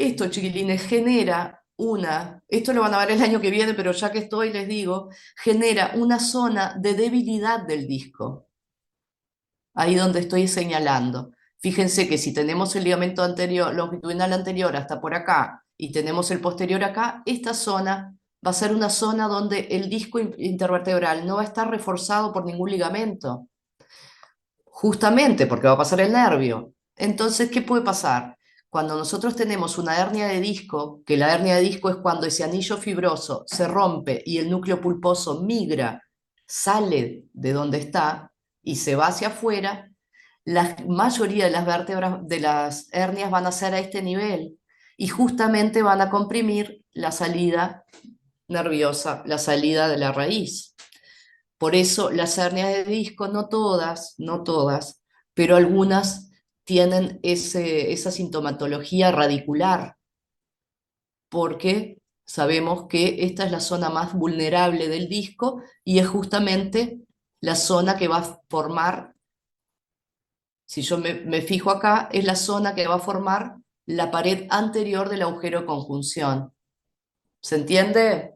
Esto, chiquilines, genera esto lo van a ver el año que viene, pero ya que estoy, les digo, genera una zona de debilidad del disco, ahí donde estoy señalando. Fíjense que si tenemos el ligamento anterior, longitudinal anterior hasta por acá, y tenemos el posterior acá, esta zona va a ser una zona donde el disco intervertebral no va a estar reforzado por ningún ligamento, justamente porque va a pasar el nervio. Entonces, ¿qué puede pasar? Cuando nosotros tenemos una hernia de disco, que la hernia de disco es cuando ese anillo fibroso se rompe y el núcleo pulposo migra, sale de donde está y se va hacia afuera, la mayoría de las vértebras de las hernias van a ser a este nivel y justamente van a comprimir la salida nerviosa, la salida de la raíz. Por eso las hernias de disco, no todas, no todas, pero algunas tienen esa sintomatología radicular, porque sabemos que esta es la zona más vulnerable del disco y es justamente la zona que va a formar, si yo me fijo acá, es la zona que va a formar la pared anterior del agujero de conjunción. ¿Se entiende?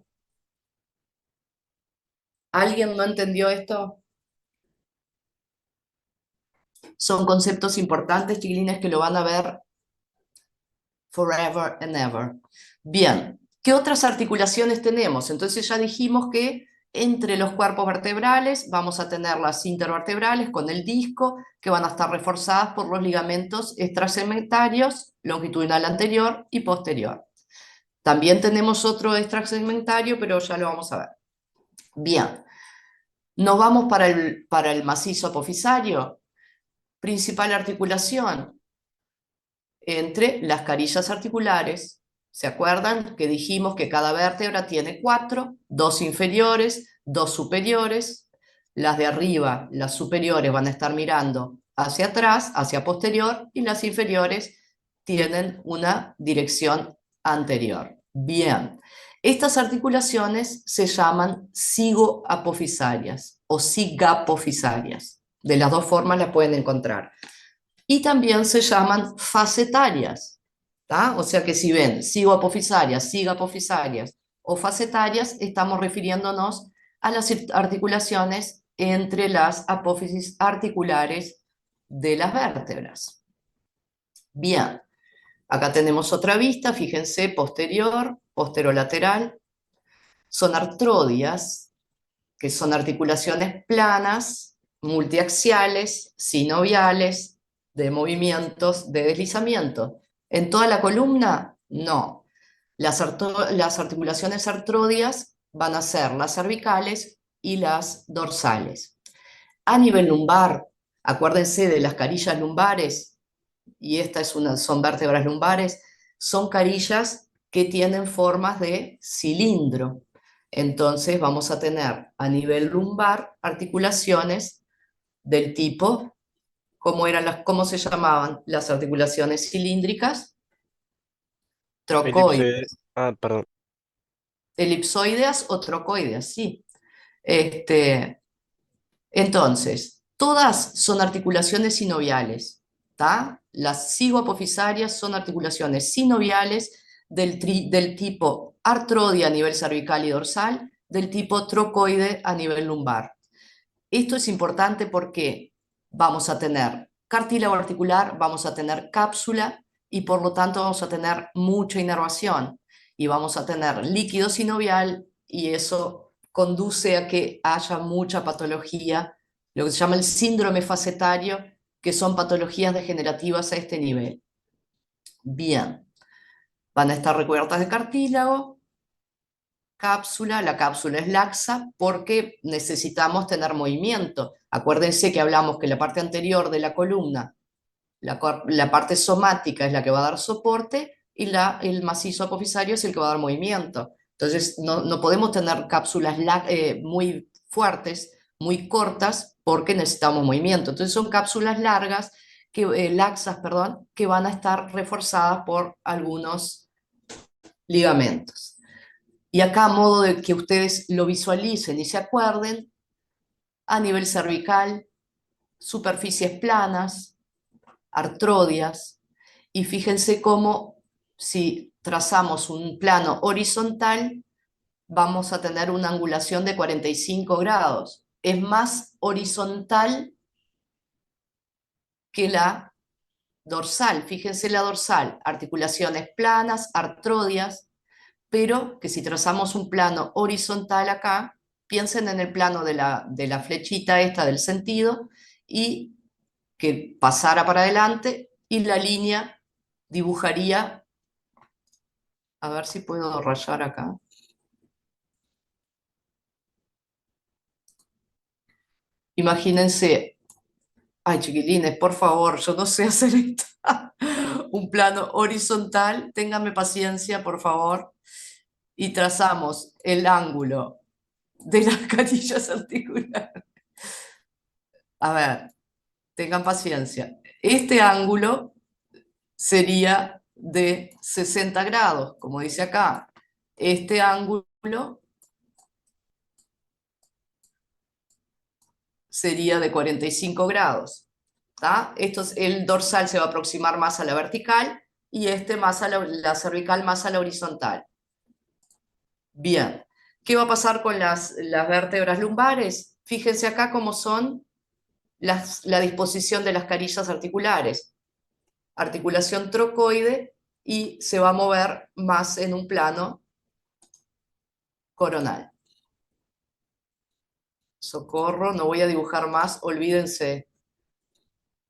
¿Alguien no entendió esto? Son conceptos importantes, chiquilines, que lo van a ver forever and ever. Bien, ¿qué otras articulaciones tenemos? Entonces ya dijimos que entre los cuerpos vertebrales vamos a tener las intervertebrales con el disco, que van a estar reforzadas por los ligamentos extrasegmentarios, longitudinal anterior y posterior. También tenemos otro extrasegmentario, pero ya lo vamos a ver. Bien, nos vamos para el macizo apofisario. Principal articulación entre las carillas articulares. ¿Se acuerdan que dijimos que cada vértebra tiene cuatro? Dos inferiores, dos superiores. Las de arriba, las superiores, van a estar mirando hacia atrás, hacia posterior, y las inferiores tienen una dirección anterior. Bien, estas articulaciones se llaman cigoapofisarias o cigapofisarias. De las dos formas las pueden encontrar. Y también se llaman facetarias, ¿tá? O sea que si ven cigoapofisarias, cigapofisarias o facetarias, estamos refiriéndonos a las articulaciones entre las apófisis articulares de las vértebras. Bien, acá tenemos otra vista, fíjense, posterior, posterolateral. Son artrodias, que son articulaciones planas, multiaxiales, sinoviales, de movimientos de deslizamiento. ¿En toda la columna? No. Las articulaciones artrodias van a ser las cervicales y las dorsales. A nivel lumbar, acuérdense de las carillas lumbares, y son vértebras lumbares, son carillas que tienen formas de cilindro. Entonces vamos a tener a nivel lumbar articulaciones del tipo, ¿cómo se llamaban? Las articulaciones cilíndricas, Elipse. trocoides, Ah, perdón. elipsoideas o trocoideas, sí. Este, entonces, todas son articulaciones sinoviales, ¿tá? Las cigoapofisarias son articulaciones sinoviales del tipo artrodia a nivel cervical y dorsal, del tipo trocoide a nivel lumbar. Esto es importante porque vamos a tener cartílago articular, vamos a tener cápsula y por lo tanto vamos a tener mucha inervación y vamos a tener líquido sinovial y eso conduce a que haya mucha patología, lo que se llama el síndrome facetario, que son patologías degenerativas a este nivel. Bien, van a estar recubiertas de cartílago, cápsula, la cápsula es laxa porque necesitamos tener movimiento. Acuérdense que hablamos que la parte anterior de la columna, la parte somática es la que va a dar soporte y el macizo apofisario es el que va a dar movimiento. Entonces no podemos tener cápsulas muy fuertes, muy cortas, porque necesitamos movimiento. Entonces son cápsulas largas, laxas, perdón, que van a estar reforzadas por algunos ligamentos. Y acá, a modo de que ustedes lo visualicen y se acuerden, a nivel cervical, superficies planas, artrodias, y fíjense cómo si trazamos un plano horizontal, vamos a tener una angulación de 45 grados. Es más horizontal que la dorsal. Fíjense la dorsal, articulaciones planas, artrodias, pero que si trazamos un plano horizontal acá, piensen en el plano de la flechita esta del sentido y que pasara para adelante y la línea dibujaría, a ver si puedo rayar acá. Imagínense, ay chiquilines, por favor, yo no sé hacer esto. Un plano horizontal, ténganme paciencia, por favor, y trazamos el ángulo de las carillas articulares. A ver, tengan paciencia. Este ángulo sería de 60 grados, como dice acá. Este ángulo sería de 45 grados. El dorsal se va a aproximar más a la vertical y este más a la cervical más a la horizontal. Bien, ¿qué va a pasar con las vértebras lumbares? Fíjense acá cómo son la disposición de las carillas articulares. Articulación trocoide y se va a mover más en un plano coronal. Socorro, no voy a dibujar más, olvídense,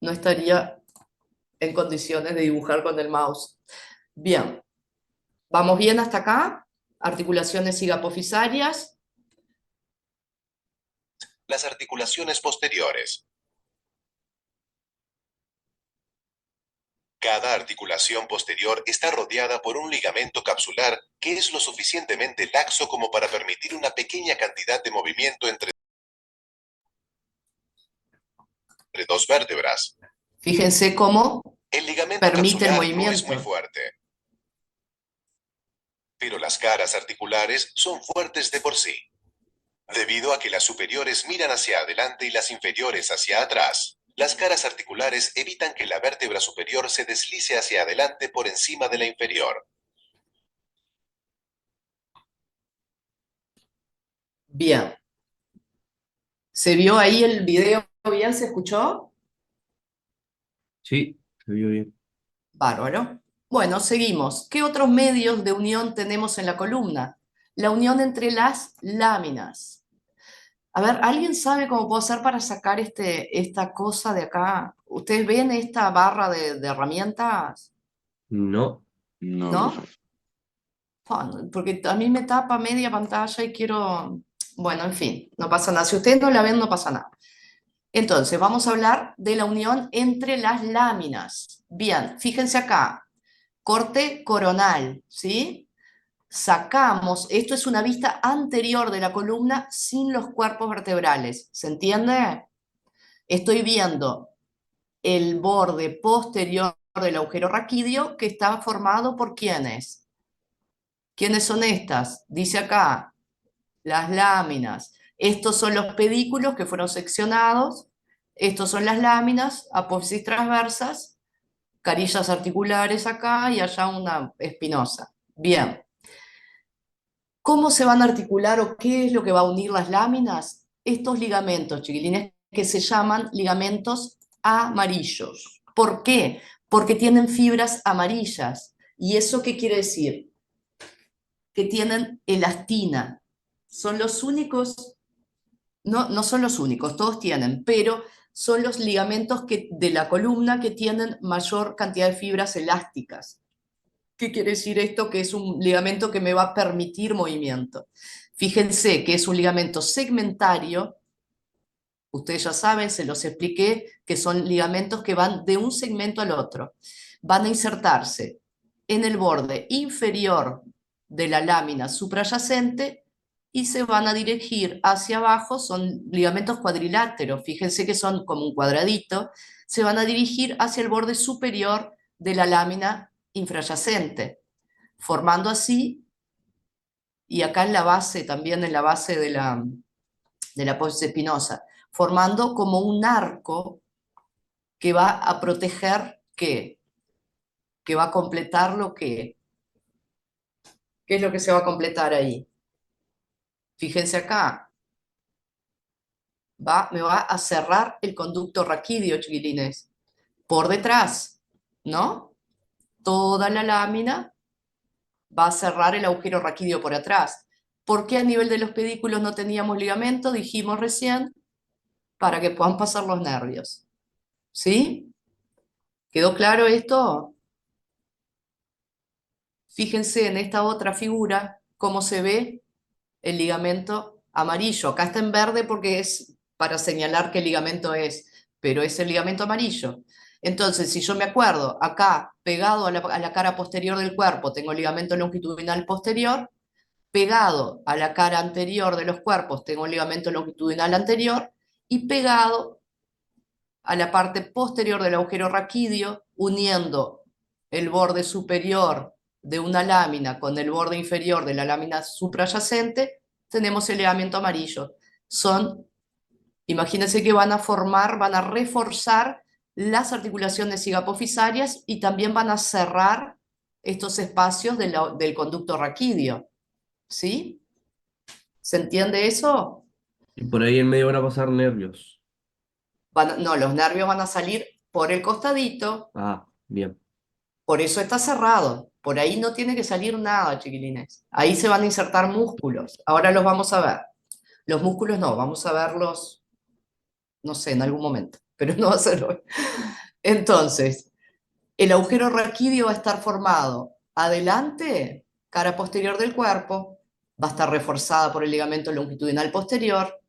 no estaría en condiciones de dibujar con el mouse. Bien, ¿vamos bien hasta acá? Articulaciones higapofisarias. Las articulaciones posteriores. Cada articulación posterior está rodeada por un ligamento capsular que es lo suficientemente laxo como para permitir una pequeña cantidad de movimiento entre dos vértebras. Fíjense cómo El ligamento permite el capsular no es muy movimiento. fuerte, pero las caras articulares son fuertes de por sí, debido a que las superiores miran hacia adelante y las inferiores hacia atrás. Las caras articulares evitan que la vértebra superior se deslice hacia adelante por encima de la inferior. Bien. ¿Se vio ahí el video bien? ¿Se escuchó? Sí, se vio bien. Bárbaro. Bueno, seguimos. ¿Qué otros medios de unión tenemos en la columna? La unión entre las láminas. A ver, ¿alguien sabe cómo puedo hacer para sacar esta cosa de acá? ¿Ustedes ven esta barra de herramientas? No. No, ¿No? profe. Porque a mí me tapa media pantalla y quiero... Bueno, en fin, no pasa nada. Si ustedes no la ven, no pasa nada. Entonces, vamos a hablar de la unión entre las láminas. Bien, fíjense acá. Corte coronal, ¿sí? Sacamos, esto es una vista anterior de la columna sin los cuerpos vertebrales. ¿Se entiende? Estoy viendo el borde posterior del agujero raquídeo que está formado por ¿quiénes? ¿Quiénes son estas? Dice acá, las láminas. Estos son los pedículos que fueron seccionados. Estos son las láminas, apófisis transversas, carillas articulares acá y allá una espinosa. Bien. ¿Cómo se van a articular o qué es lo que va a unir las láminas? Estos ligamentos, chiquilines, que se llaman ligamentos amarillos. ¿Por qué? Porque tienen fibras amarillas. ¿Y eso qué quiere decir? Que tienen elastina. Son los únicos, no son los únicos, todos tienen, pero son los ligamentos de la columna que tienen mayor cantidad de fibras elásticas. ¿Qué quiere decir esto? Que es un ligamento que me va a permitir movimiento. Fíjense que es un ligamento segmentario. Ustedes ya saben, se los expliqué, que son ligamentos que van de un segmento al otro. Van a insertarse en el borde inferior de la lámina suprayacente y se van a dirigir hacia abajo. Son ligamentos cuadriláteros, fíjense que son como un cuadradito. Se van a dirigir hacia el borde superior de la lámina infrayacente, formando así, y acá en la base, también en la base de la apófisis espinosa, formando como un arco que va a proteger ¿qué? Que va a completar lo que ¿Qué es lo que se va a completar ahí? Fíjense acá, me va a cerrar el conducto raquídeo, chiquilines, por detrás, ¿no? Toda la lámina va a cerrar el agujero raquídeo por atrás. ¿Por qué a nivel de los pedículos no teníamos ligamento? Dijimos recién, para que puedan pasar los nervios. ¿Sí? ¿Quedó claro esto? Fíjense en esta otra figura cómo se ve el ligamento amarillo. Acá está en verde porque es para señalar qué ligamento es, pero es el ligamento amarillo. Entonces, si yo me acuerdo, acá pegado a la cara posterior del cuerpo tengo ligamento longitudinal posterior, pegado a la cara anterior de los cuerpos tengo ligamento longitudinal anterior, y pegado a la parte posterior del agujero raquídeo, uniendo el borde superior de una lámina con el borde inferior de la lámina suprayacente, tenemos el ligamento amarillo. Imagínense que van a reforzar las articulaciones sigapofisarias y también van a cerrar estos espacios del conducto raquídeo. ¿Sí? ¿Se entiende eso? Y por ahí en medio van a pasar nervios. No, los nervios van a salir por el costadito, Ah, bien. por eso está cerrado. Por ahí no tiene que salir nada, chiquilines. Ahí se van a insertar músculos. Ahora los vamos a ver. Los músculos no, vamos a verlos, no sé, en algún momento, pero no va a ser hoy. Entonces, el agujero raquídeo va a estar formado adelante, cara posterior del cuerpo, va a estar reforzada por el ligamento longitudinal posterior,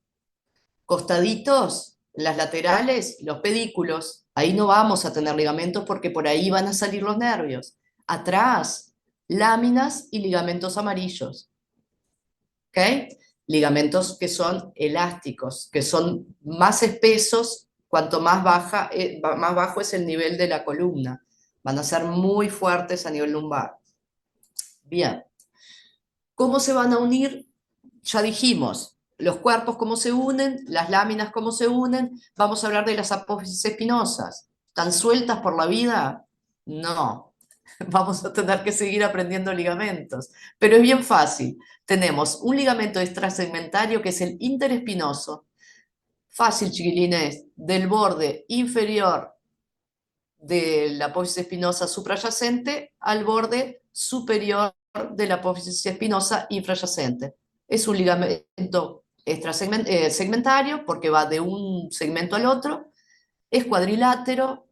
costaditos, las laterales, los pedículos, ahí no vamos a tener ligamentos porque por ahí van a salir los nervios. Atrás, láminas y ligamentos amarillos. ¿Ok? Ligamentos que son elásticos, que son más espesos cuanto más bajo es el nivel de la columna. Van a ser muy fuertes a nivel lumbar. Bien. ¿Cómo se van a unir? Ya dijimos, los cuerpos cómo se unen, las láminas cómo se unen. Vamos a hablar de las apófisis espinosas. ¿Están sueltas por la vida? No. Vamos a tener que seguir aprendiendo ligamentos. Pero es bien fácil. Tenemos un ligamento extrasegmentario que es el interespinoso. Fácil, chiquilines. Del borde inferior de la apófisis espinosa suprayacente al borde superior de la apófisis espinosa infrayacente. Es un ligamento segmentario porque va de un segmento al otro, es cuadrilátero,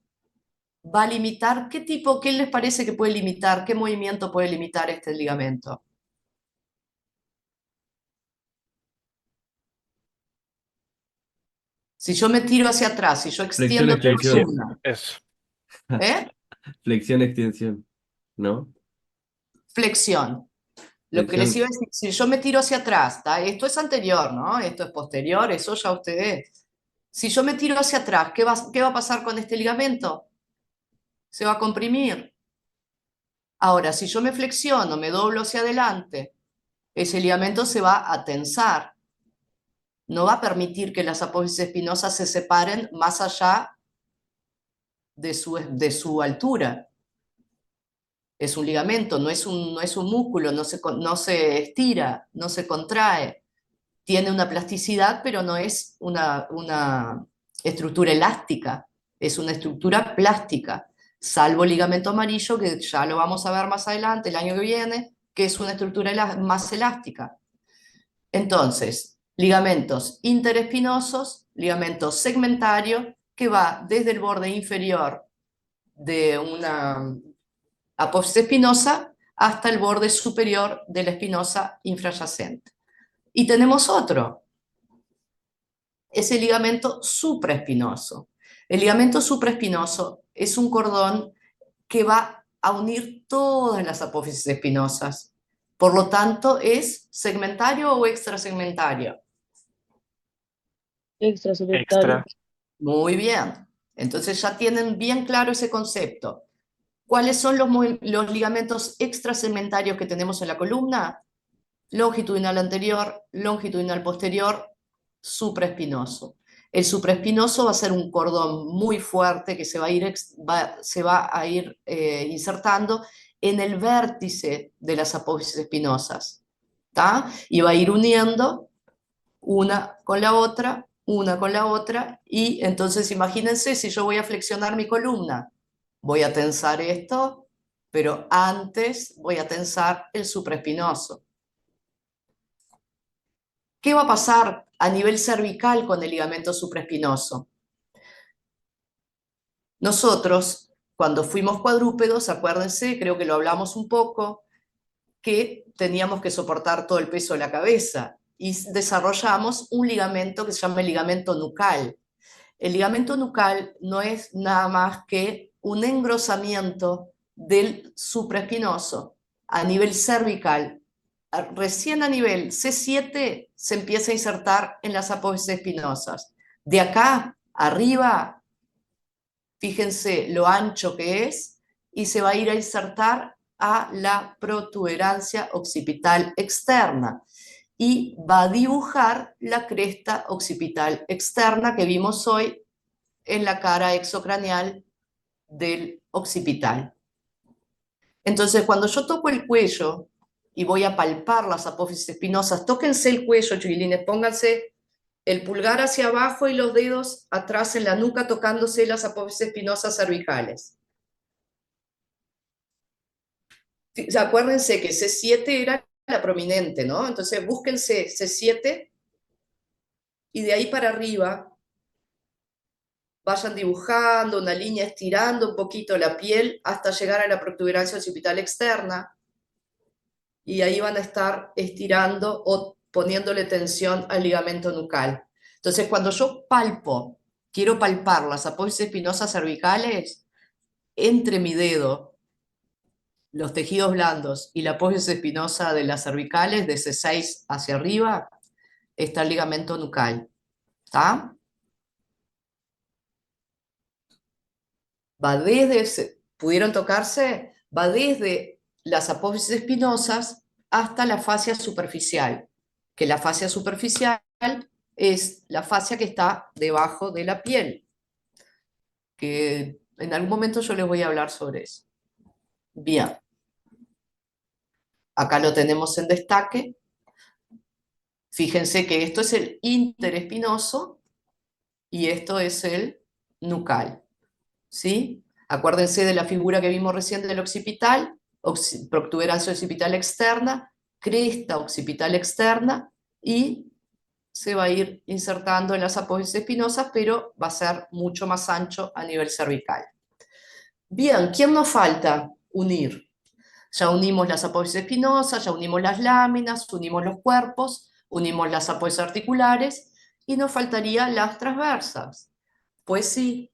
va a limitar, ¿qué les parece que puede limitar? ¿Qué movimiento puede limitar este ligamento? Si yo me tiro hacia atrás, si yo Flexión, extiendo la Sí, extensión. columna, eso. ¿eh? Flexión, extensión. ¿No? Flexión. Lo que les iba Flexión. a decir, si yo me tiro hacia atrás, ¿tá? Esto es anterior, ¿no? Esto es posterior, eso ya ustedes. Si yo me tiro hacia atrás, ¿qué va a pasar con este ligamento? Se va a comprimir. Ahora, si yo me flexiono, me doblo hacia adelante, ese ligamento se va a tensar. No va a permitir que las apófisis espinosas se separen más allá de su altura. Es un ligamento, no es un músculo, no se estira, no se contrae. Tiene una plasticidad, pero no es una estructura elástica, es una estructura plástica, salvo el ligamento amarillo, que ya lo vamos a ver más adelante, el año que viene, que es una estructura más elástica. Entonces, ligamentos interespinosos, ligamento segmentario, que va desde el borde inferior de una apófisis espinosa hasta el borde superior de la espinosa infrayacente. Y tenemos otro, es el ligamento supraespinoso. El ligamento supraespinoso es un cordón que va a unir todas las apófisis espinosas. Por lo tanto, ¿es segmentario o extrasegmentario? Extrasegmentario. Extra. Muy bien. Entonces ya tienen bien claro ese concepto. ¿Cuáles son los ligamentos extrasegmentarios que tenemos en la columna? Longitudinal anterior, longitudinal posterior, supraespinoso. El supraespinoso va a ser un cordón muy fuerte que se va a ir insertando en el vértice de las apófisis espinosas, ¿tá? Y va a ir uniendo una con la otra, y entonces imagínense si yo voy a flexionar mi columna, voy a tensar esto, pero antes voy a tensar el supraespinoso. ¿Qué va a pasar a nivel cervical con el ligamento supraespinoso? Nosotros, cuando fuimos cuadrúpedos, acuérdense, creo que lo hablamos un poco, que teníamos que soportar todo el peso de la cabeza y desarrollamos un ligamento que se llama el ligamento nucal. El ligamento nucal no es nada más que un engrosamiento del supraespinoso a nivel cervical. Recién a nivel C7 se empieza a insertar en las apófisis espinosas. De acá arriba, fíjense lo ancho que es, y se va a ir a insertar a la protuberancia occipital externa y va a dibujar la cresta occipital externa que vimos hoy en la cara exocraneal del occipital. Entonces, cuando yo toco el cuello y voy a palpar las apófisis espinosas, tóquense el cuello, chiquilines, pónganse el pulgar hacia abajo y los dedos atrás en la nuca tocándose las apófisis espinosas cervicales. Acuérdense que C7 era la prominente, ¿no? Entonces búsquense C7 y de ahí para arriba vayan dibujando una línea, estirando un poquito la piel hasta llegar a la protuberancia occipital externa, y ahí van a estar estirando o poniéndole tensión al ligamento nucal. Entonces, cuando yo palpo, quiero palpar las apófisis espinosas cervicales, entre mi dedo, los tejidos blandos y la apófisis espinosa de las cervicales, de C6 hacia arriba, está el ligamento nucal. ¿Está? Va desde, ¿pudieron tocarse? Va desde las apófisis espinosas hasta la fascia superficial, que la fascia superficial es la fascia que está debajo de la piel, que en algún momento yo les voy a hablar sobre eso. Bien, acá lo tenemos en destaque. Fíjense que esto es el interespinoso y esto es el nucal, ¿sí? Acuérdense de la figura que vimos recién del occipital, protuberancia occipital externa, cresta occipital externa, y se va a ir insertando en las apófisis espinosas, pero va a ser mucho más ancho a nivel cervical. Bien, ¿quién nos falta unir? Ya unimos las apófisis espinosas, ya unimos las láminas, unimos los cuerpos, unimos las apófisis articulares, y nos faltarían las transversas. Pues sí,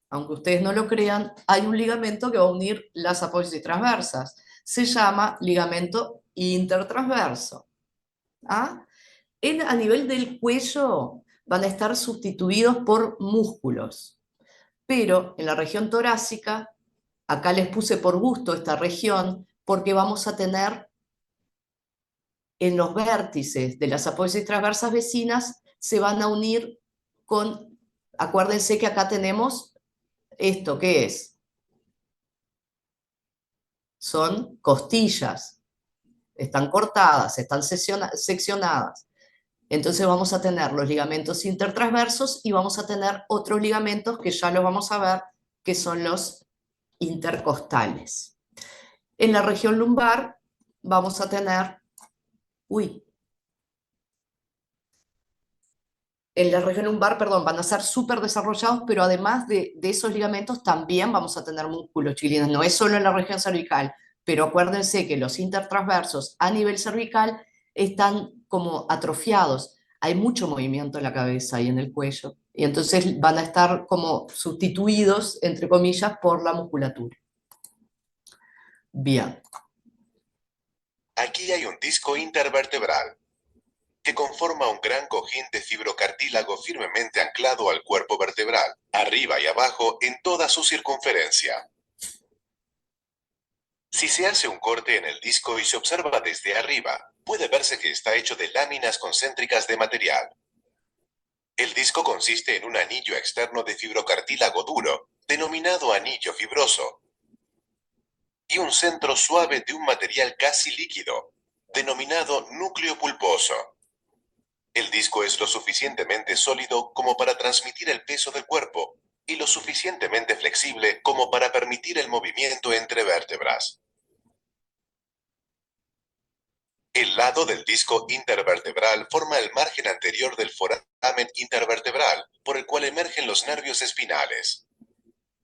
aunque ustedes no lo crean, hay un ligamento que va a unir las apófisis transversas. Se llama ligamento intertransverso. ¿Ah? A nivel del cuello van a estar sustituidos por músculos, pero en la región torácica, acá les puse por gusto esta región, porque vamos a tener en los vértices de las apófisis transversas vecinas, se van a unir con, acuérdense que acá tenemos esto, ¿qué es? Son costillas, están cortadas, están seccionadas. Entonces vamos a tener los ligamentos intertransversos y vamos a tener otros ligamentos que ya los vamos a ver, que son los intercostales. En la región lumbar vamos a tener, en la región lumbar, perdón, van a ser súper desarrollados, pero además de esos ligamentos también vamos a tener músculos, chiquilinas. No es solo en la región cervical, pero acuérdense que los intertransversos a nivel cervical están como atrofiados. Hay mucho movimiento en la cabeza y en el cuello, y entonces van a estar como sustituidos, entre comillas, por la musculatura. Bien. Aquí hay un disco intervertebral que conforma un gran cojín de fibrocartílago firmemente anclado al cuerpo vertebral, arriba y abajo en toda su circunferencia. Si se hace un corte en el disco y se observa desde arriba, puede verse que está hecho de láminas concéntricas de material. El disco consiste en un anillo externo de fibrocartílago duro, denominado anillo fibroso. y un centro suave de un material casi líquido, denominado núcleo pulposo. El disco es lo suficientemente sólido como para transmitir el peso del cuerpo y lo suficientemente flexible como para permitir el movimiento entre vértebras. El lado del disco intervertebral forma el margen anterior del foramen intervertebral, por el cual emergen los nervios espinales.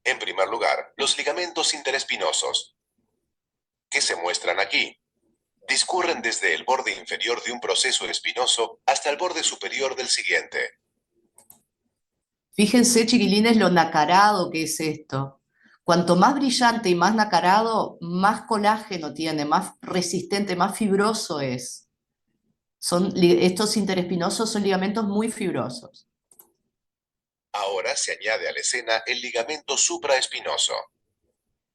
En primer lugar, los ligamentos interespinosos, que se muestran aquí, discurren desde el borde inferior de un proceso espinoso hasta el borde superior del siguiente. Fíjense, chiquilines, lo nacarado que es esto. Cuanto más brillante y más nacarado, más colágeno tiene, más resistente, más fibroso es. Estos interespinosos son ligamentos muy fibrosos. Ahora se añade a la escena el ligamento supraespinoso.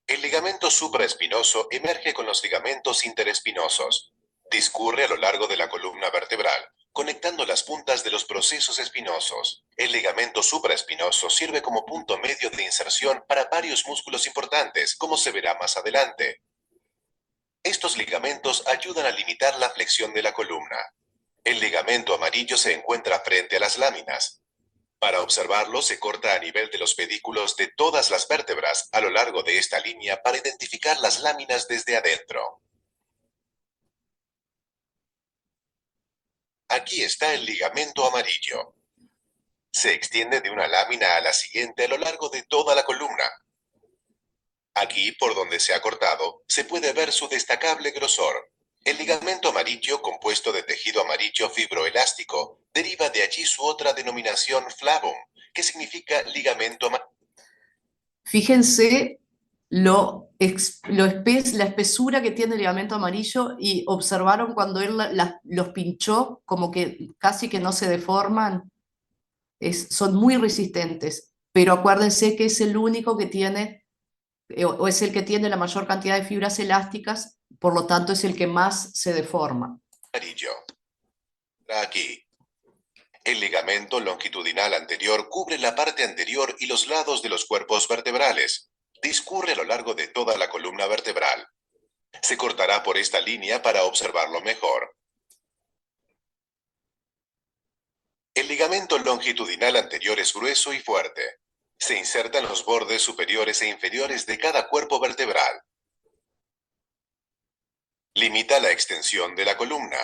El ligamento supraespinoso emerge con los ligamentos interespinosos. Discurre a lo largo de la columna vertebral, conectando las puntas de los procesos espinosos. El ligamento supraespinoso sirve como punto medio de inserción para varios músculos importantes, como se verá más adelante. Estos ligamentos ayudan a limitar la flexión de la columna. El ligamento amarillo se encuentra frente a las láminas. Para observarlo, se corta a nivel de los pedículos de todas las vértebras a lo largo de esta línea para identificar las láminas desde adentro. Aquí está el ligamento amarillo. Se extiende de una lámina a la siguiente a lo largo de toda la columna. Aquí, por donde se ha cortado, se puede ver su destacable grosor. El ligamento amarillo, compuesto de tejido amarillo fibroelástico, deriva de allí su otra denominación flavum, que significa ligamento amarillo. Fíjense la espesura que tiene el ligamento amarillo y observaron cuando él los pinchó, como que casi que no se deforman, son muy resistentes, pero acuérdense que es el único que tiene, o es el que tiene la mayor cantidad de fibras elásticas, por lo tanto es el que más se deforma. Aquí. El ligamento longitudinal anterior cubre la parte anterior y los lados de los cuerpos vertebrales. Discurre a lo largo de toda la columna vertebral. Se cortará por esta línea para observarlo mejor. El ligamento longitudinal anterior es grueso y fuerte. Se inserta en los bordes superiores e inferiores de cada cuerpo vertebral. Limita la extensión de la columna.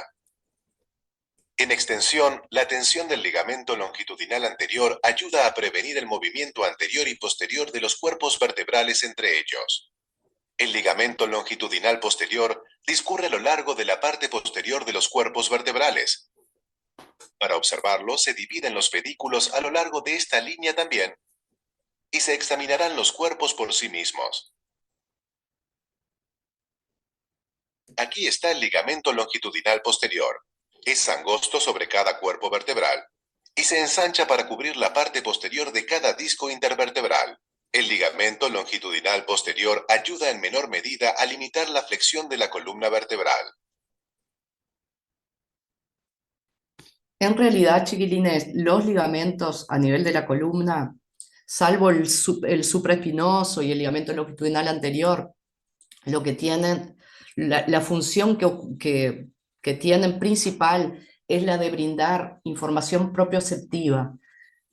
En extensión, la tensión del ligamento longitudinal anterior ayuda a prevenir el movimiento anterior y posterior de los cuerpos vertebrales entre ellos. El ligamento longitudinal posterior discurre a lo largo de la parte posterior de los cuerpos vertebrales. Para observarlo, se dividen los pedículos a lo largo de esta línea también, y se examinarán los cuerpos por sí mismos. Aquí está el ligamento longitudinal posterior. Es angosto sobre cada cuerpo vertebral y se ensancha para cubrir la parte posterior de cada disco intervertebral. El ligamento longitudinal posterior ayuda en menor medida a limitar la flexión de la columna vertebral. En realidad, chiquilines, los ligamentos a nivel de la columna, salvo el supraespinoso y el ligamento longitudinal anterior, lo que tienen, la función que tienen principal es la de brindar información propioceptiva.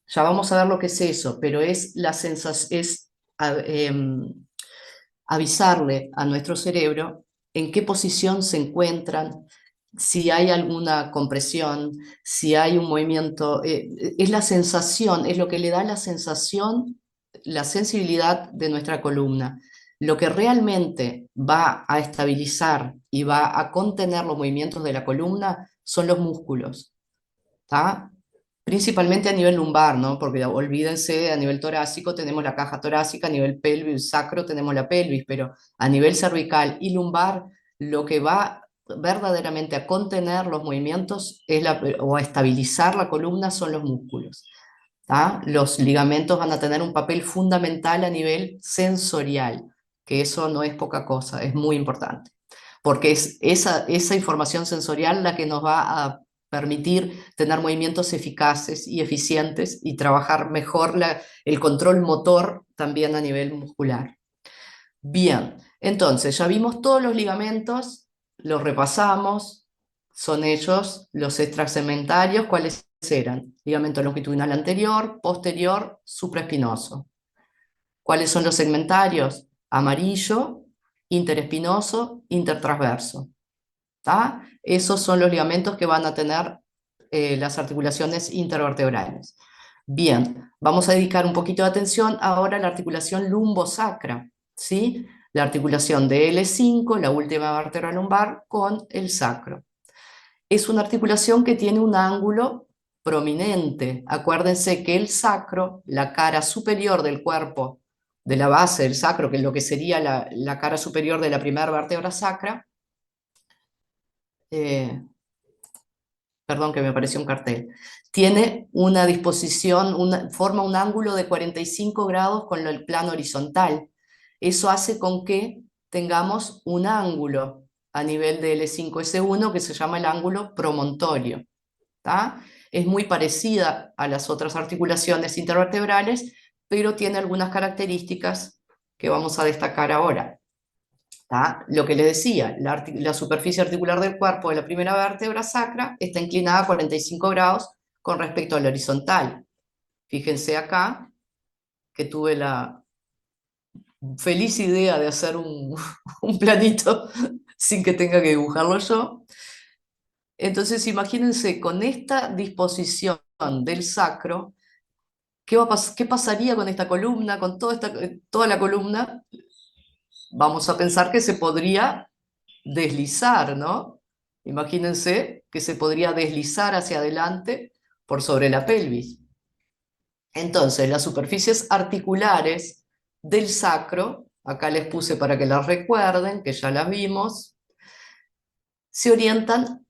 Ya vamos a ver lo que es eso, pero es la sensación, avisarle a nuestro cerebro en qué posición se encuentran, si hay alguna compresión, si hay un movimiento, es la sensación, es lo que le da la sensación, la sensibilidad de nuestra columna. Lo que realmente va a estabilizar y va a contener los movimientos de la columna son los músculos, ¿tá? Principalmente a nivel lumbar, ¿no? Porque olvídense, a nivel torácico tenemos la caja torácica, a nivel pelvis, sacro tenemos la pelvis, pero a nivel cervical y lumbar, lo que va verdaderamente a contener los movimientos o a estabilizar la columna son los músculos, ¿tá? Los ligamentos van a tener un papel fundamental a nivel sensorial, que eso no es poca cosa, es muy importante, porque es esa información sensorial la que nos va a permitir tener movimientos eficaces y eficientes y trabajar mejor el control motor también a nivel muscular. Bien, Entonces, ya vimos todos los ligamentos, los repasamos, son ellos los extrasegmentarios, ¿cuáles eran? Ligamento longitudinal anterior, posterior, supraespinoso. ¿Cuáles son los segmentarios? Amarillo, interespinoso, intertransverso. ¿Tá? Esos son los ligamentos que van a tener las articulaciones intervertebrales. Bien, vamos a dedicar un poquito de atención ahora a la articulación lumbosacra, ¿sí? La articulación de L5, la última vértebra lumbar, con el sacro. Es una articulación que tiene un ángulo prominente. Acuérdense que el sacro, la cara superior del cuerpo, de la base del sacro, que es lo que sería la cara superior de la primera vértebra sacra, perdón que me apareció un cartel, tiene una disposición, forma un ángulo de 45 grados con el plano horizontal. Eso hace con que tengamos un ángulo a nivel de L5-S1 que se llama el ángulo promontorio. ¿Tá? Es muy parecida a las otras articulaciones intervertebrales, pero tiene algunas características que vamos a destacar ahora. ¿Tá? Lo que les decía, la superficie articular del cuerpo de la primera vértebra sacra está inclinada a 45 grados con respecto al horizontal. Fíjense acá que tuve la feliz idea de hacer un planito sin que tenga que dibujarlo yo. Entonces imagínense, con esta disposición del sacro, ¿qué pasaría con esta columna, con toda la columna? Vamos a pensar que se podría deslizar, ¿no? Imagínense que se podría deslizar hacia adelante por sobre la pelvis. Entonces, las superficies articulares del sacro, acá les puse para que las recuerden, que ya las vimos, se orientan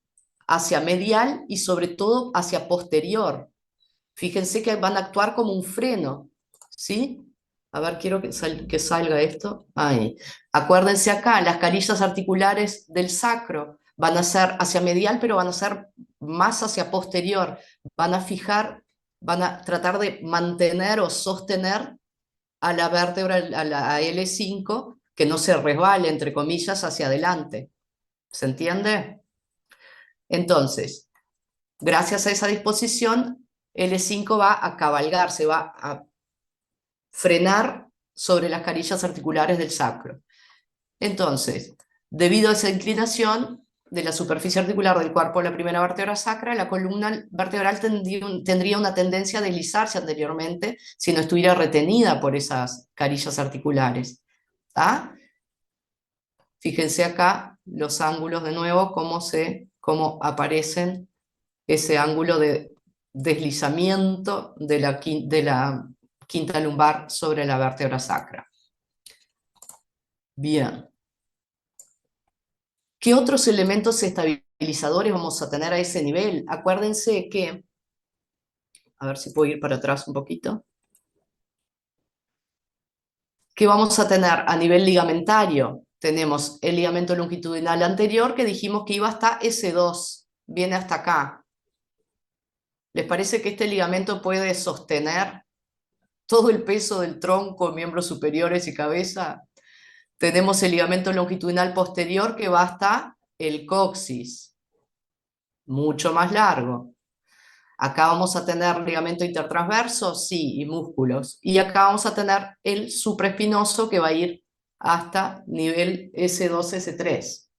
hacia medial y sobre todo hacia posterior. Fíjense que van a actuar como un freno, ¿sí? A ver, quiero que salga esto. Ahí. Acuérdense acá, las carillas articulares del sacro van a ser hacia medial, pero van a ser más hacia posterior. Van a fijar, van a tratar de mantener o sostener a la vértebra, a L5, que no se resbale, entre comillas, hacia adelante. ¿Se entiende? Entonces, gracias a esa disposición, L5 va a cabalgar, se va a frenar sobre las carillas articulares del sacro. Entonces, debido a esa inclinación de la superficie articular del cuerpo de la primera vértebra sacra, la columna vertebral tendría una tendencia a deslizarse anteriormente si no estuviera retenida por esas carillas articulares. ¿Tá? Fíjense acá los ángulos de nuevo, cómo aparecen ese ángulo de deslizamiento de la quinta lumbar sobre la vértebra sacra. Bien. ¿Qué otros elementos estabilizadores vamos a tener a ese nivel? Acuérdense que, a ver si puedo ir para atrás un poquito, que vamos a tener a nivel ligamentario. Tenemos el ligamento longitudinal anterior que dijimos que iba hasta S2, viene hasta acá. ¿Les parece que este ligamento puede sostener todo el peso del tronco, miembros superiores y cabeza? Tenemos el ligamento longitudinal posterior que va hasta el coxis, mucho más largo. Acá vamos a tener ligamento intertransverso, sí, y músculos. Y acá vamos a tener el supraespinoso que va a ir hasta nivel S2, S3.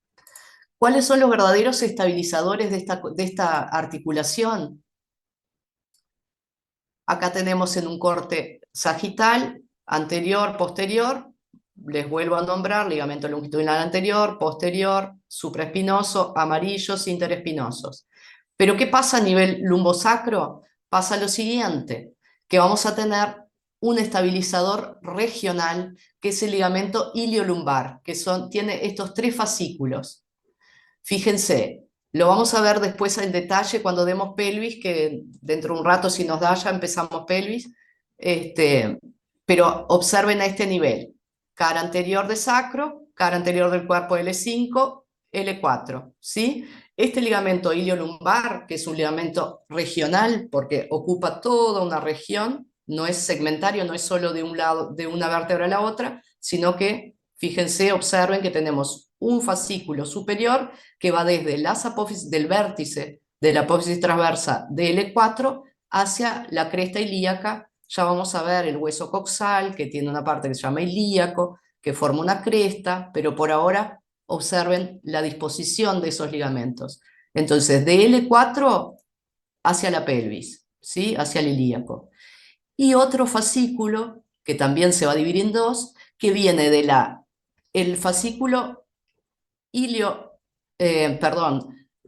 ¿Cuáles son los verdaderos estabilizadores de esta articulación? Acá tenemos en un corte sagital, anterior, posterior, les vuelvo a nombrar, ligamento longitudinal anterior, posterior, supraespinoso, amarillos, interespinosos. Pero ¿qué pasa a nivel lumbosacro? Pasa lo siguiente, que vamos a tener un estabilizador regional, que es el ligamento iliolumbar, que tiene estos tres fascículos. Fíjense, lo vamos a ver después en detalle cuando demos pelvis, que dentro de un rato si nos da ya empezamos pelvis, pero observen a este nivel, cara anterior de sacro, cara anterior del cuerpo L5, L4, ¿sí? Este ligamento iliolumbar, que es un ligamento regional porque ocupa toda una región, no es segmentario, no es solo de un lado, de una vértebra a la otra, sino que Fíjense, observen que tenemos un fascículo superior que va desde las apófisis, del vértice de la apófisis transversa de L4 hacia la cresta ilíaca. Ya vamos a ver el hueso coxal, que tiene una parte que se llama ilíaco, que forma una cresta, pero por ahora observen la disposición de esos ligamentos. Entonces, de L4 hacia la pelvis, ¿sí? Hacia el ilíaco. Y otro fascículo, que también se va a dividir en dos, que viene de el fascículo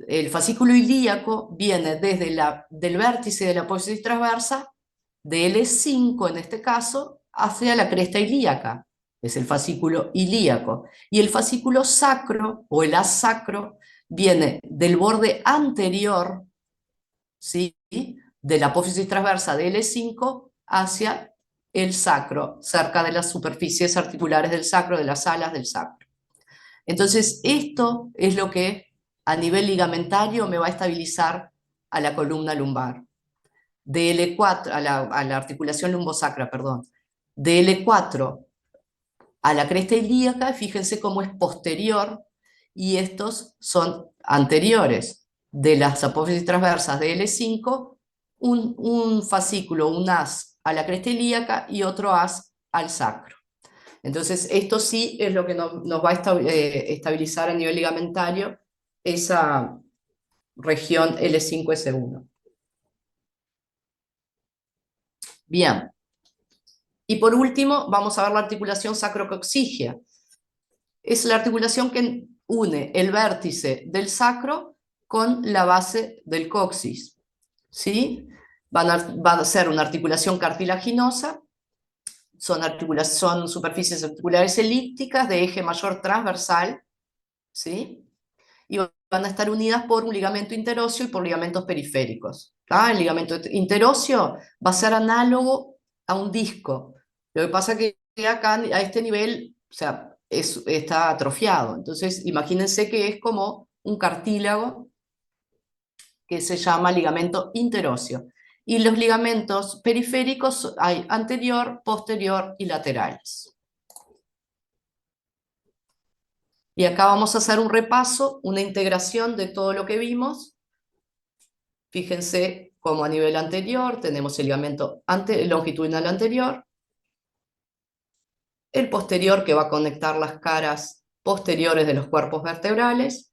el fascículo ilíaco viene desde del vértice de la apófisis transversa, de L5 en este caso, hacia la cresta ilíaca. Es el fascículo ilíaco. Y el fascículo sacro, o el as sacro, viene del borde anterior, ¿sí?, de la apófisis transversa de L5 hacia el sacro, cerca de las superficies articulares del sacro, de las alas del sacro. Entonces, esto es lo que a nivel ligamentario me va a estabilizar a la columna lumbar. De L4, a la articulación lumbosacra, perdón. De L4 a la cresta ilíaca, fíjense cómo es posterior, y estos son anteriores. De las apófisis transversas de L5, un fascículo, un as a la cresta ilíaca y otro as al sacro. Entonces, esto sí es lo que nos va a estabilizar a nivel ligamentario esa región L5-S1. Bien. Y por último, vamos a ver la articulación sacrocoxigia. Es la articulación que une el vértice del sacro con la base del coxis, ¿sí? Va a ser una articulación cartilaginosa, son superficies articulares elípticas de eje mayor transversal, ¿sí? Y van a estar unidas por un ligamento interóseo y por ligamentos periféricos. El ligamento interóseo va a ser análogo a un disco. Lo que pasa es que acá a este nivel, o sea, está atrofiado. Entonces, imagínense que es como un cartílago que se llama ligamento interóseo. Y los ligamentos periféricos hay anterior, posterior y laterales. Y acá vamos a hacer un repaso, una integración de todo lo que vimos. Fíjense cómo a nivel anterior tenemos el ligamento longitudinal anterior, el posterior que va a conectar las caras posteriores de los cuerpos vertebrales.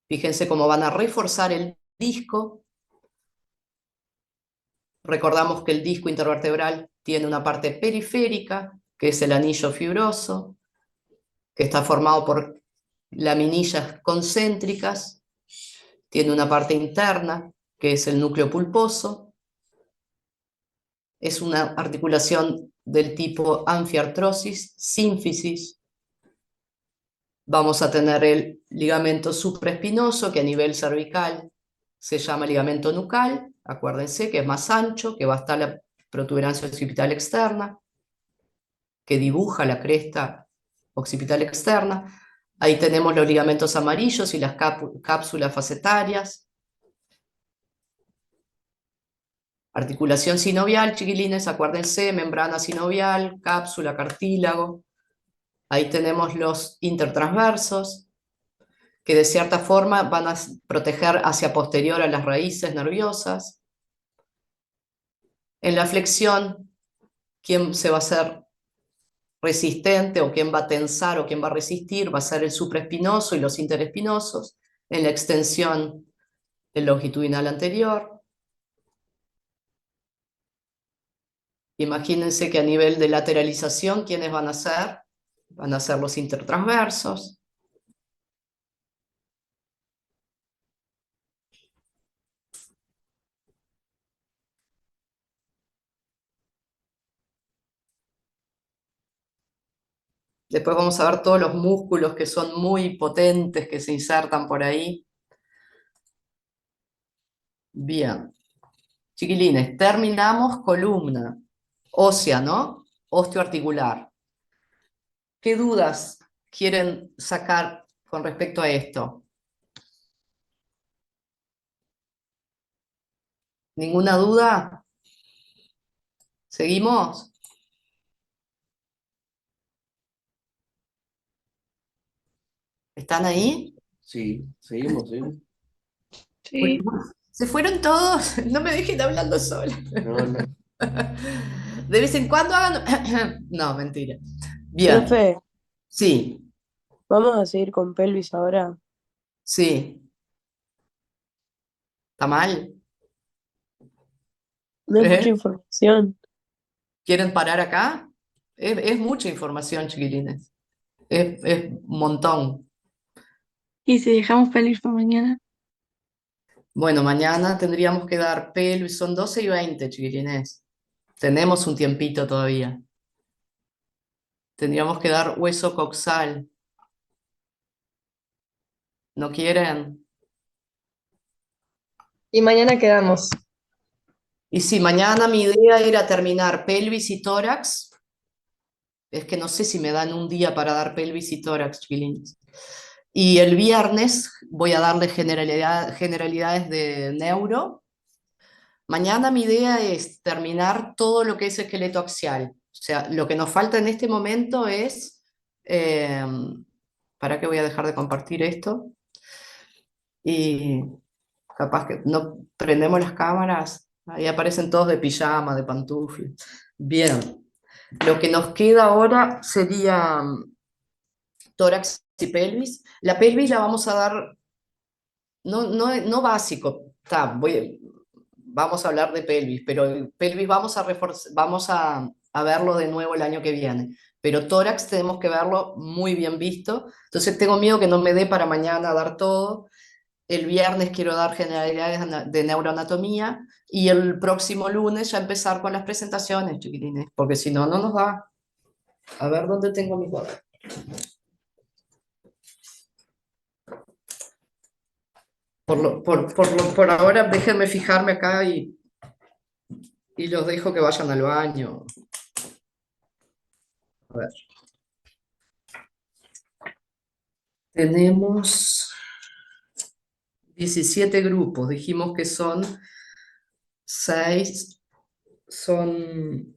Fíjense cómo van a reforzar el disco. Recordamos que el disco intervertebral tiene una parte periférica, que es el anillo fibroso, que está formado por laminillas concéntricas. Tiene una parte interna, que es el núcleo pulposo. Es una articulación del tipo anfiartrosis, sínfisis. Vamos a tener el ligamento supraespinoso, que a nivel cervical se llama ligamento nucal. Acuérdense que es más ancho, que va a estar la protuberancia occipital externa, que dibuja la cresta occipital externa. Ahí tenemos los ligamentos amarillos y las cápsulas facetarias. Articulación sinovial, chiquilines, acuérdense, membrana sinovial, cápsula, cartílago. Ahí tenemos los intertransversos, que de cierta forma van a proteger hacia posterior a las raíces nerviosas. En la flexión, ¿quién se va a hacer resistente o quién va a tensar o quién va a resistir? Va a ser el supraespinoso y los interespinosos. En la extensión, el longitudinal anterior. Imagínense que a nivel de lateralización, ¿quiénes van a ser? Van a ser los intertransversos. Después vamos a ver todos los músculos que son muy potentes, que se insertan por ahí. Bien. Chiquilines, terminamos columna ósea, ¿no? Osteoarticular. ¿Qué dudas quieren sacar con respecto a esto? ¿Ninguna duda? ¿Seguimos? ¿Están ahí? Sí, seguimos. Uy, Sí, se fueron todos, no me dejen hablando sola. No, no. De vez en cuando hagan... No, mentira. Bien, profe, sí, vamos a seguir con pelvis ahora. sí. ¿Está mal? No hay mucha ¿Eh? información. ¿Quieren parar acá? Es mucha información, chiquilines. Es un montón. ¿Y si dejamos pelvis para mañana? Bueno, mañana tendríamos que dar pelvis, son 12:20, chiquilines. Tenemos un tiempito todavía. Tendríamos que dar hueso coxal. ¿No quieren? Y mañana quedamos. Y sí, mañana mi idea era terminar pelvis y tórax. Es que no sé si me dan un día para dar pelvis y tórax, chiquilines. Y el viernes voy a darle generalidades de neuro. Mañana mi idea es terminar todo lo que es esqueleto axial. O sea, lo que nos falta en este momento es... eh, ¿para qué voy a dejar de compartir esto? Y capaz que no prendemos las cámaras, ahí aparecen todos de pijama, de pantufla. Bien, lo que nos queda ahora sería tórax y pelvis. La pelvis la vamos a dar, no básico, vamos a hablar de pelvis, pero pelvis vamos a verlo de nuevo el año que viene. Pero tórax tenemos que verlo muy bien visto. Entonces tengo miedo que no me dé para mañana dar todo. El viernes quiero dar generalidades de neuroanatomía y el próximo lunes ya empezar con las presentaciones, chiquilines, porque si no, no nos da. A ver dónde tengo mi cuaderno. Por ahora déjenme fijarme acá y los dejo que vayan al baño. A ver. Tenemos 17 grupos, dijimos que son 6, son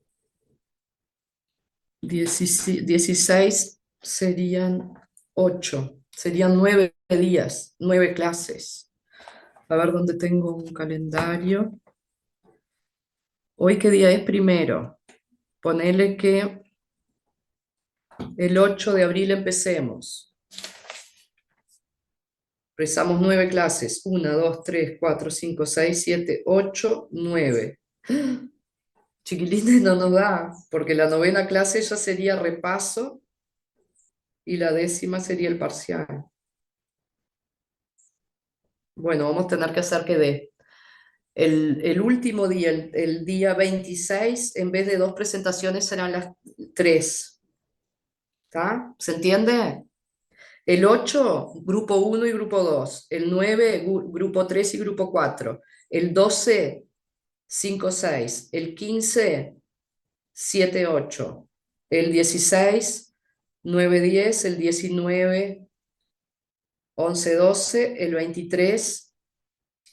16 serían 8, serían 9 días, 9 clases. A ver dónde tengo un calendario. ¿Hoy qué día es? Primero. Ponele que el 8 de abril empecemos. Rezamos 9 clases. 1, 2, 3, 4, 5, 6, 7, 8, 9. Chiquilines, no nos da, porque la novena clase ya sería repaso y la 10ª sería el parcial. Bueno, vamos a tener que hacer que dé. El último día, el día 26, en vez de 2 presentaciones serán las 3. ¿Está? ¿Se entiende? El 8, grupo 1 y grupo 2. El 9, grupo 3 y grupo 4. El 12, 5, 6. El 15, 7, 8. El 16, 9, 10. El 19, 11, 12. El 23,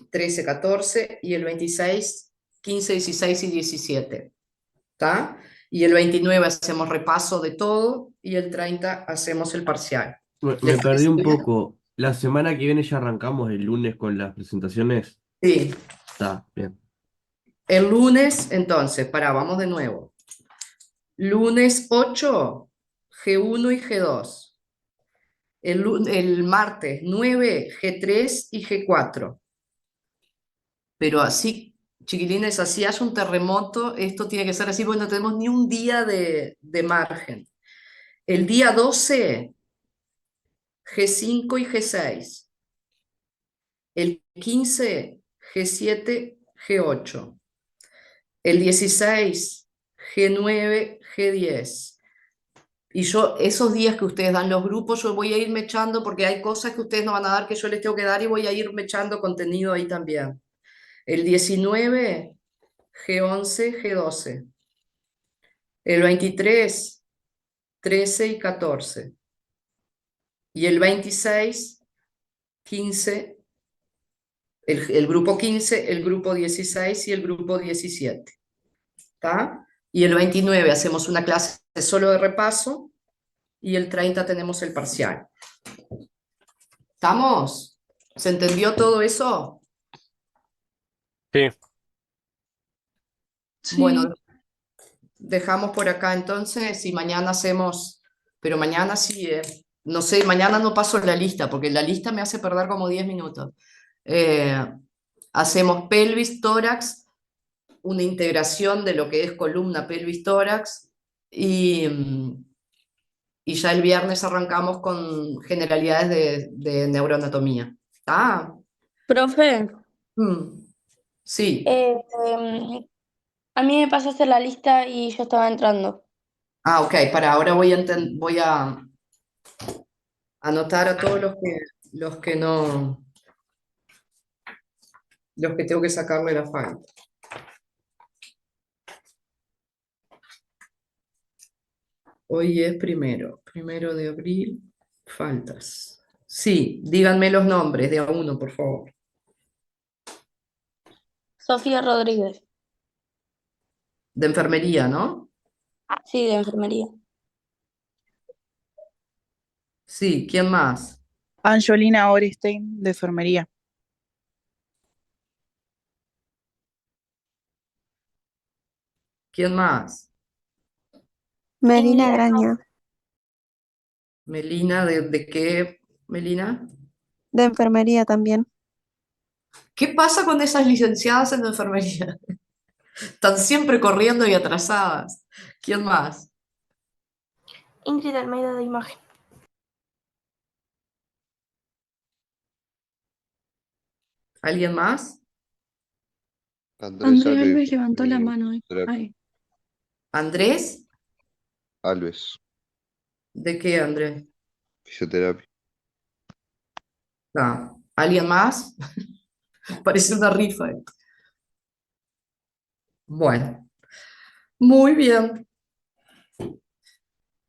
13, 14. Y el 26, 15, 16 y 17. ¿Está? Y el 29 hacemos repaso de todo y el 30 hacemos el parcial. Me ¿Les perdí parece un bien? poco. La semana que viene ya arrancamos el lunes con las presentaciones. Sí. Está bien. El lunes, entonces, vamos de nuevo. Lunes 8, G1 y G2. El martes 9, G3 y G4. Pero así, chiquilines, así haya un terremoto, esto tiene que ser así porque no tenemos ni un día de margen. El día 12, G5 y G6. El 15, G7, G8. El 16, G9, G10. Y yo, esos días que ustedes dan los grupos, yo voy a irme echando, porque hay cosas que ustedes no van a dar que yo les tengo que dar y voy a irme echando contenido ahí también. El 19, G11, G12. El 23, 13 y 14. Y el 26, 15, el grupo 15, el grupo 16 y el grupo 17. ¿Está? Y el 29 hacemos una clase solo de repaso y el 30 tenemos el parcial. ¿Estamos? ¿Se entendió todo eso? Sí, Bueno, Sí. dejamos por acá entonces y mañana hacemos, pero mañana sí, no sé, mañana no paso la lista porque la lista me hace perder como 10 minutos. Eh, hacemos pelvis, tórax, una integración de lo que es columna, pelvis, tórax y ya el viernes arrancamos con generalidades de neuroanatomía. Ah, Profe, sí. eh, em, a mí me pasaste la lista y yo estaba entrando. Ah, ok, para ahora voy a anotar a todos los que no, los que tengo que sacarle la falta. Hoy es primero de abril, faltas. Sí, díganme los nombres de a uno, por favor. Sofía Rodríguez, De enfermería, ¿no? sí, de enfermería. Sí, ¿quién más? Angelina Orestein, de enfermería. ¿Quién más? Ingrid Melina Arnau, Graña, Melina, ¿de qué, Melina? de enfermería también. ¿Qué pasa con esas licenciadas en enfermería? Están siempre corriendo y atrasadas. ¿Quién más? Ingrid Almeida de imagen. ¿Alguien más? Andrés Alves levantó la mano. Ay, ¿Andrés? Alves, ¿De qué, Andrés? fisioterapia. Ah, ¿alguien más? Parece una rifa. Bueno, muy bien.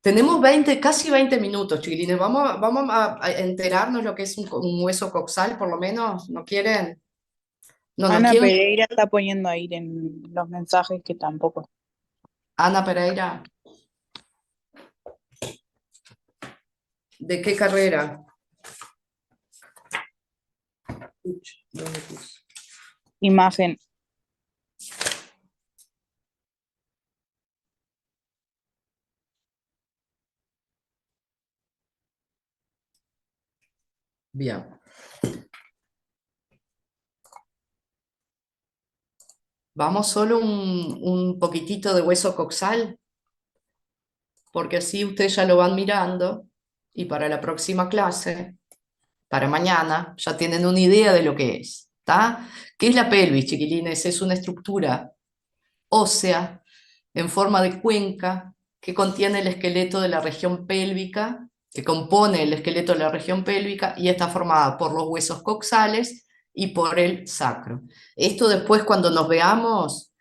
Tenemos casi 20 minutos, chiquilines. Vamos a enterarnos lo que es un hueso coxal, por lo menos. ¿No quieren? No Ana quieren. Pereira está poniendo ahí en los mensajes que tampoco. Ana Pereira, ¿de qué carrera? Uch, ¿dónde puse? Imagen. Bien. Vamos solo un poquitito de hueso coxal, porque así ustedes ya lo van mirando y para la próxima clase, para mañana, ya tienen una idea de lo que es. ¿Está? ¿Qué es la pelvis, chiquilines? Es una estructura ósea en forma de cuenca que contiene el esqueleto de la región pélvica, que compone el esqueleto de la región pélvica y está formada por los huesos coxales y por el sacro. Esto después cuando nos veamos,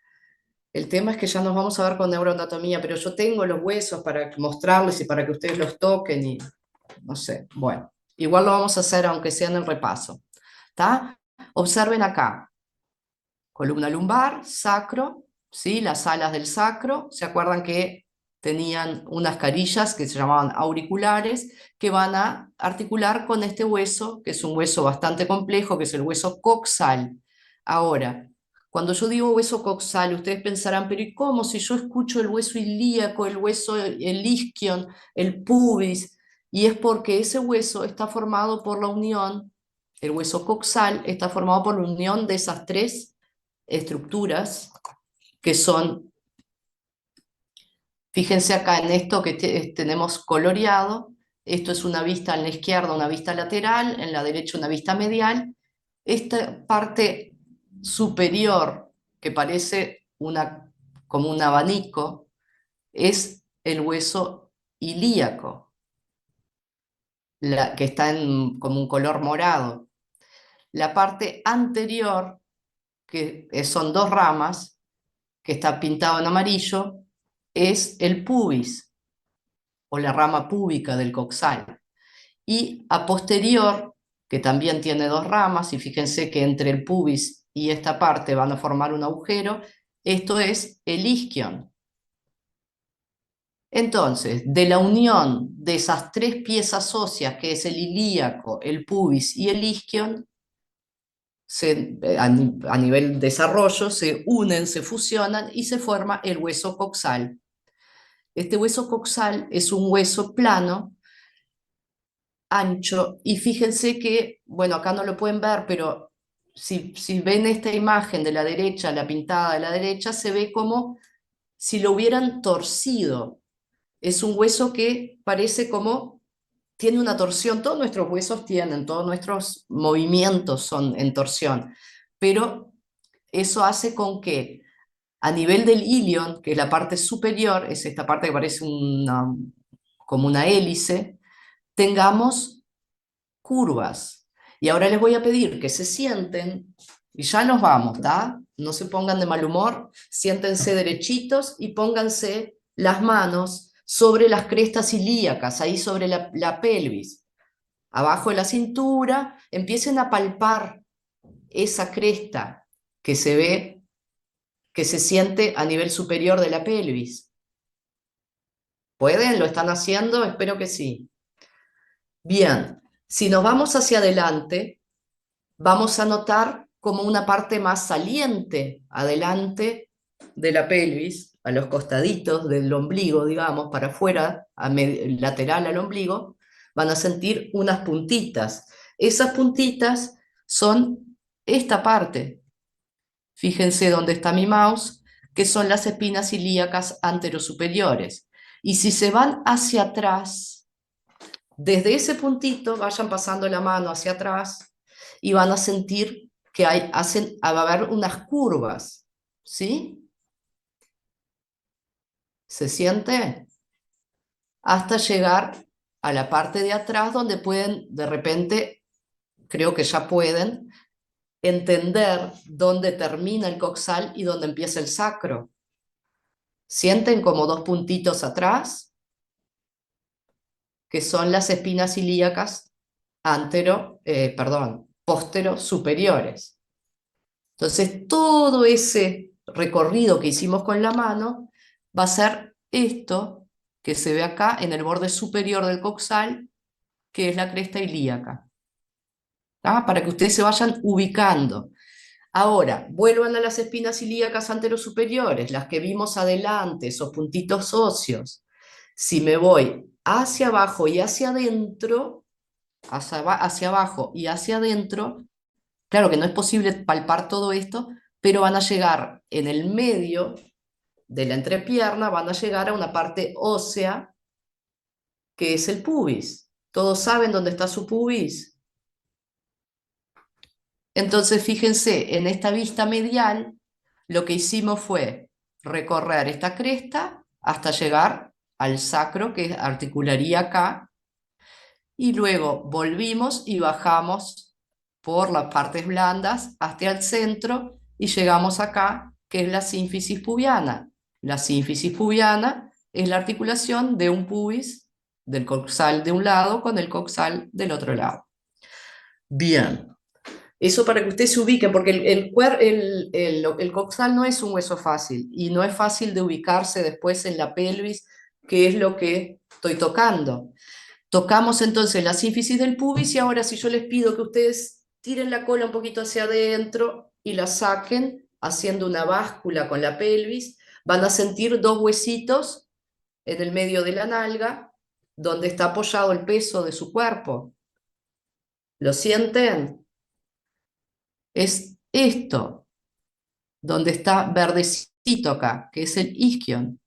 el tema es que ya nos vamos a ver con neuroanatomía, pero yo tengo los huesos para mostrarles y para que ustedes los toquen y no sé, bueno, igual lo vamos a hacer aunque sea en el repaso. ¿Está? Observen acá, columna lumbar, sacro, ¿sí? Las alas del sacro, ¿se acuerdan que tenían unas carillas que se llamaban auriculares que van a articular con este hueso, que es un hueso bastante complejo, que es el hueso coxal? Ahora, cuando yo digo hueso coxal, ustedes pensarán, pero ¿y cómo? Si yo escucho el hueso ilíaco, el hueso, el isquion, el pubis, y es porque ese hueso está formado por la unión, el hueso coxal está formado por la unión de esas tres estructuras que son, fíjense acá en esto que tenemos coloreado, esto es una vista en la izquierda, una vista lateral, en la derecha una vista medial, esta parte superior que parece como un abanico es el hueso ilíaco, que está como un color morado. La parte anterior, que son dos ramas, que está pintado en amarillo, es el pubis o la rama púbica del coxal. Y a posterior, que también tiene dos ramas, y fíjense que entre el pubis y esta parte van a formar un agujero, esto es el isquion. Entonces, de la unión de esas tres piezas óseas, que es el ilíaco, el pubis y el isquion, a nivel desarrollo, se unen, se fusionan y se forma el hueso coxal. Este hueso coxal es un hueso plano, ancho, y fíjense que, bueno, acá no lo pueden ver, pero si ven esta imagen de la derecha, la pintada de la derecha, se ve como si lo hubieran torcido. Es un hueso que parece como, tiene una torsión, todos nuestros huesos tienen, todos nuestros movimientos son en torsión, pero eso hace con que a nivel del ilion, que es la parte superior, es esta parte que parece como una hélice, tengamos curvas. Y ahora les voy a pedir que se sienten, y ya nos vamos, ¿tá? No se pongan de mal humor, siéntense derechitos y pónganse las manos sobre las crestas ilíacas, ahí sobre la pelvis, abajo de la cintura, empiecen a palpar esa cresta que se ve, que se siente a nivel superior de la pelvis. ¿Pueden? ¿Lo están haciendo? Espero que sí. Bien, si nos vamos hacia adelante, vamos a notar como una parte más saliente adelante de la pelvis, a los costaditos del ombligo, digamos, para afuera, lateral al ombligo, van a sentir unas puntitas. Esas puntitas son esta parte. Fíjense dónde está mi mouse, que son las espinas ilíacas anterosuperiores. Y si se van hacia atrás, desde ese puntito vayan pasando la mano hacia atrás y van a sentir que va a haber unas curvas, ¿sí? ¿Se siente? Hasta llegar a la parte de atrás donde pueden, de repente, creo que ya pueden, entender dónde termina el coxal y dónde empieza el sacro. ¿Sienten como dos puntitos atrás? Que son las espinas ilíacas póstero superiores. Entonces, todo ese recorrido que hicimos con la mano va a ser esto que se ve acá en el borde superior del coxal, que es la cresta ilíaca. ¿Ah? Para que ustedes se vayan ubicando. Ahora, vuelvan a las espinas ilíacas anterosuperiores, las que vimos adelante, esos puntitos óseos. Si me voy hacia abajo y hacia adentro, hacia abajo y hacia adentro, claro que no es posible palpar todo esto, pero van a llegar en el medio de la entrepierna, van a llegar a una parte ósea que es el pubis. ¿Todos saben dónde está su pubis? Entonces, fíjense, en esta vista medial, lo que hicimos fue recorrer esta cresta hasta llegar al sacro, que articularía acá, y luego volvimos y bajamos por las partes blandas hasta el centro y llegamos acá, que es la sínfisis pubiana. La sínfisis pubiana es la articulación de un pubis, del coxal de un lado con el coxal del otro lado. Bien, eso para que ustedes se ubiquen, porque el coxal no es un hueso fácil y no es fácil de ubicarse después en la pelvis, que es lo que estoy tocando. Tocamos entonces la sínfisis del pubis y ahora si yo les pido que ustedes tiren la cola un poquito hacia adentro y la saquen haciendo una báscula con la pelvis, van a sentir dos huesitos en el medio de la nalga donde está apoyado el peso de su cuerpo. ¿Lo sienten? Es esto, donde está verdecito acá, que es el isquion.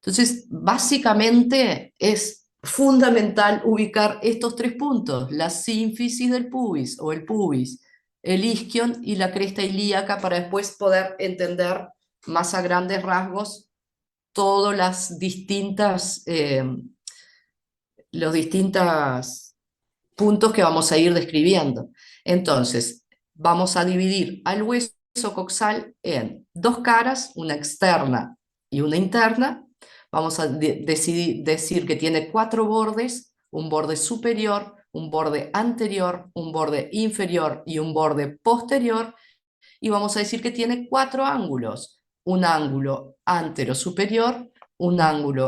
Entonces, básicamente es fundamental ubicar estos tres puntos, la sínfisis del pubis o el pubis, el isquion y la cresta ilíaca, para después poder entender más a grandes rasgos todos los distintos puntos que vamos a ir describiendo. Entonces, vamos a dividir al hueso coxal en dos caras, una externa y una interna. Vamos a decir que tiene cuatro bordes, un borde superior, un borde anterior, un borde inferior y un borde posterior, y vamos a decir que tiene cuatro ángulos, un ángulo antero superior, un ángulo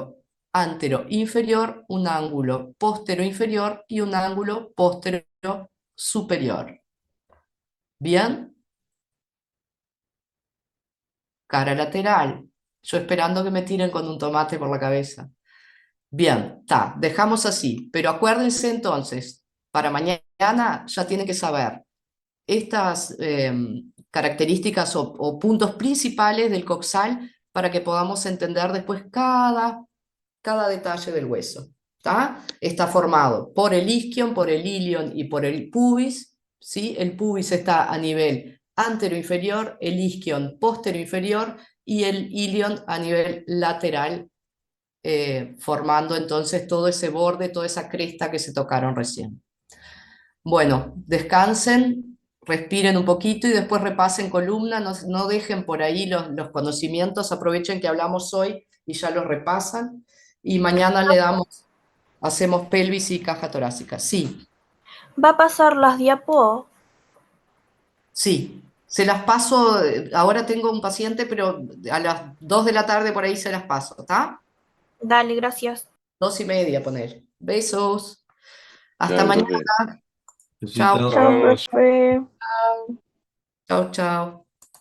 antero inferior, un ángulo póstero inferior y un ángulo póstero superior. ¿Bien? Cara lateral. Yo esperando que me tiren con un tomate por la cabeza. Bien, está, dejamos así. Pero acuérdense entonces, para mañana ya tienen que saber estas características o puntos principales del coxal para que podamos entender después cada detalle del hueso. ¿Tá? Está formado por el isquion, por el ilion y por el pubis. ¿Sí? El pubis está a nivel anteroinferior, el isquion posterior y el ilion a nivel lateral, formando entonces todo ese borde, toda esa cresta que se tocaron recién. Bueno, descansen, respiren un poquito y después repasen columna, no dejen por ahí los conocimientos, aprovechen que hablamos hoy y ya los repasan. Y mañana hacemos pelvis y caja torácica. Sí, ¿Va a pasar las diapos? sí. Se las paso, ahora tengo un paciente, pero a las 2 de la tarde por ahí se las paso, ¿está? Dale, gracias. 2:30, poner. Besos. Hasta Chao, mañana. profe. Chao. Besito. Chao, Vamos. profe. Chao, chao.